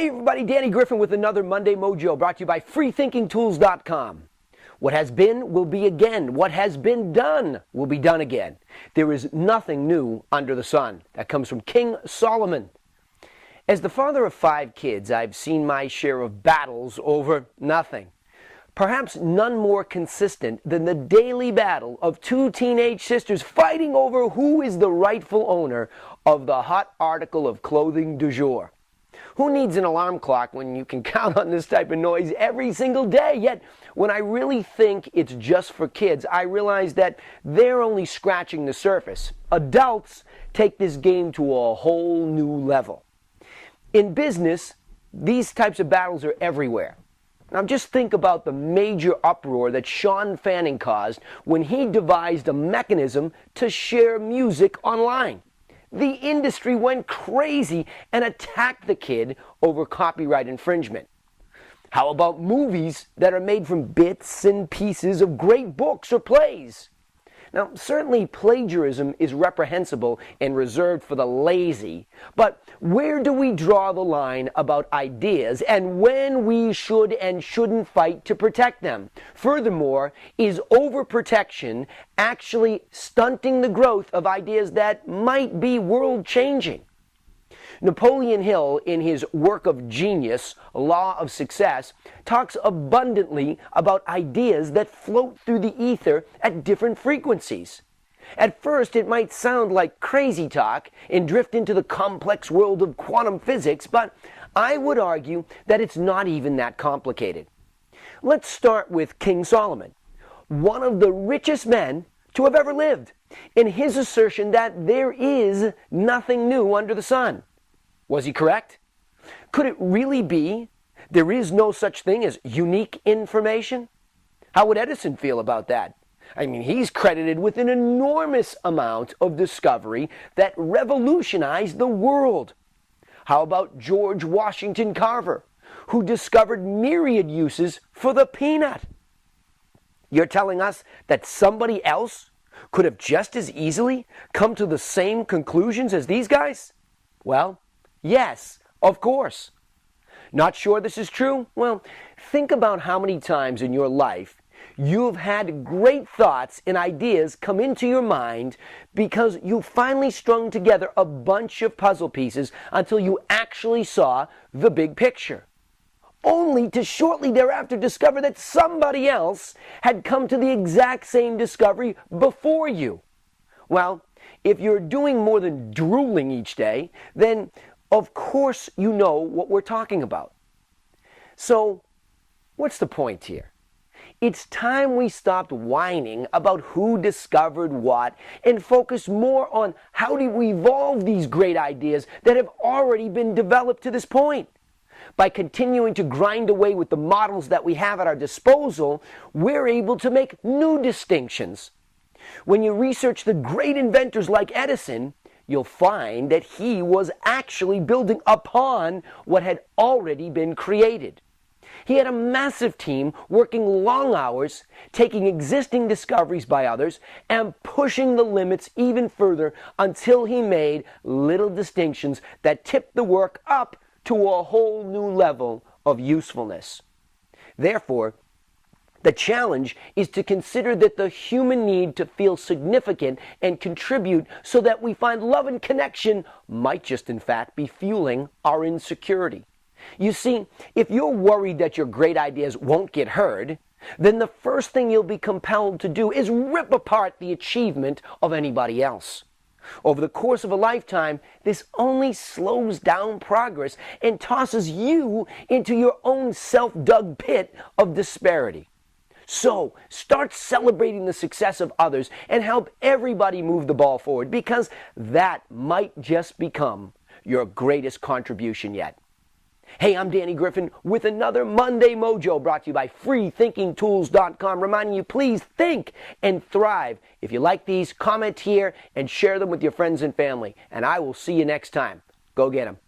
Hey everybody, Danny Griffin with another Monday Mojo brought to you by freethinkingtools.com. What has been will be again. What has been done will be done again. There is nothing new under the sun. That comes from King Solomon. As the father of 5 kids, I've seen my share of battles over nothing. Perhaps none more consistent than the daily battle of 2 teenage sisters fighting over who is the rightful owner of the hot article of clothing du jour. Who needs an alarm clock when you can count on this type of noise every single day? Yet, when I really think it's just for kids, I realize that they're only scratching the surface. Adults take this game to a whole new level. In business, these types of battles are everywhere. Now just think about the major uproar that Sean Fanning caused when he devised a mechanism to share music online. The industry went crazy and attacked the kid over copyright infringement. How about movies that are made from bits and pieces of great books or plays? Now, certainly plagiarism is reprehensible and reserved for the lazy, but where do we draw the line about ideas and when we should and shouldn't fight to protect them? Furthermore, is overprotection actually stunting the growth of ideas that might be world-changing? Napoleon Hill, in his work of genius, Law of Success, talks abundantly about ideas that float through the ether at different frequencies. At first, it might sound like crazy talk and drift into the complex world of quantum physics, but I would argue that it's not even that complicated. Let's start with King Solomon, one of the richest men to have ever lived, in his assertion that there is nothing new under the sun. Was he correct? Could it really be there is no such thing as unique information? How would Edison feel about that? I mean, he's credited with an enormous amount of discovery that revolutionized the world. How about George Washington Carver, who discovered myriad uses for the peanut? You're telling us that somebody else could have just as easily come to the same conclusions as these guys? Well, yes, of course. Not sure this is true? Well, think about how many times in your life you've had great thoughts and ideas come into your mind because you finally strung together a bunch of puzzle pieces until you actually saw the big picture, only to shortly thereafter discover that somebody else had come to the exact same discovery before you. Well, if you're doing more than drooling each day, then of course you know what we're talking about. So, what's the point here? It's time we stopped whining about who discovered what and focus more on how do we evolve these great ideas that have already been developed to this point. By continuing to grind away with the models that we have at our disposal, we're able to make new distinctions. When you research the great inventors like Edison, you'll find that he was actually building upon what had already been created. He had a massive team working long hours, taking existing discoveries by others, and pushing the limits even further until he made little distinctions that tipped the work up to a whole new level of usefulness. Therefore, the challenge is to consider that the human need to feel significant and contribute so that we find love and connection might just in fact be fueling our insecurity. You see, if you're worried that your great ideas won't get heard, then the first thing you'll be compelled to do is rip apart the achievement of anybody else. Over the course of a lifetime, this only slows down progress and tosses you into your own self-dug pit of disparity. So, start celebrating the success of others and help everybody move the ball forward, because that might just become your greatest contribution yet. Hey, I'm Danny Griffin with another Monday Mojo brought to you by freethinkingtools.com, reminding you please think and thrive. If you like these, comment here and share them with your friends and family. And I will see you next time. Go get 'em.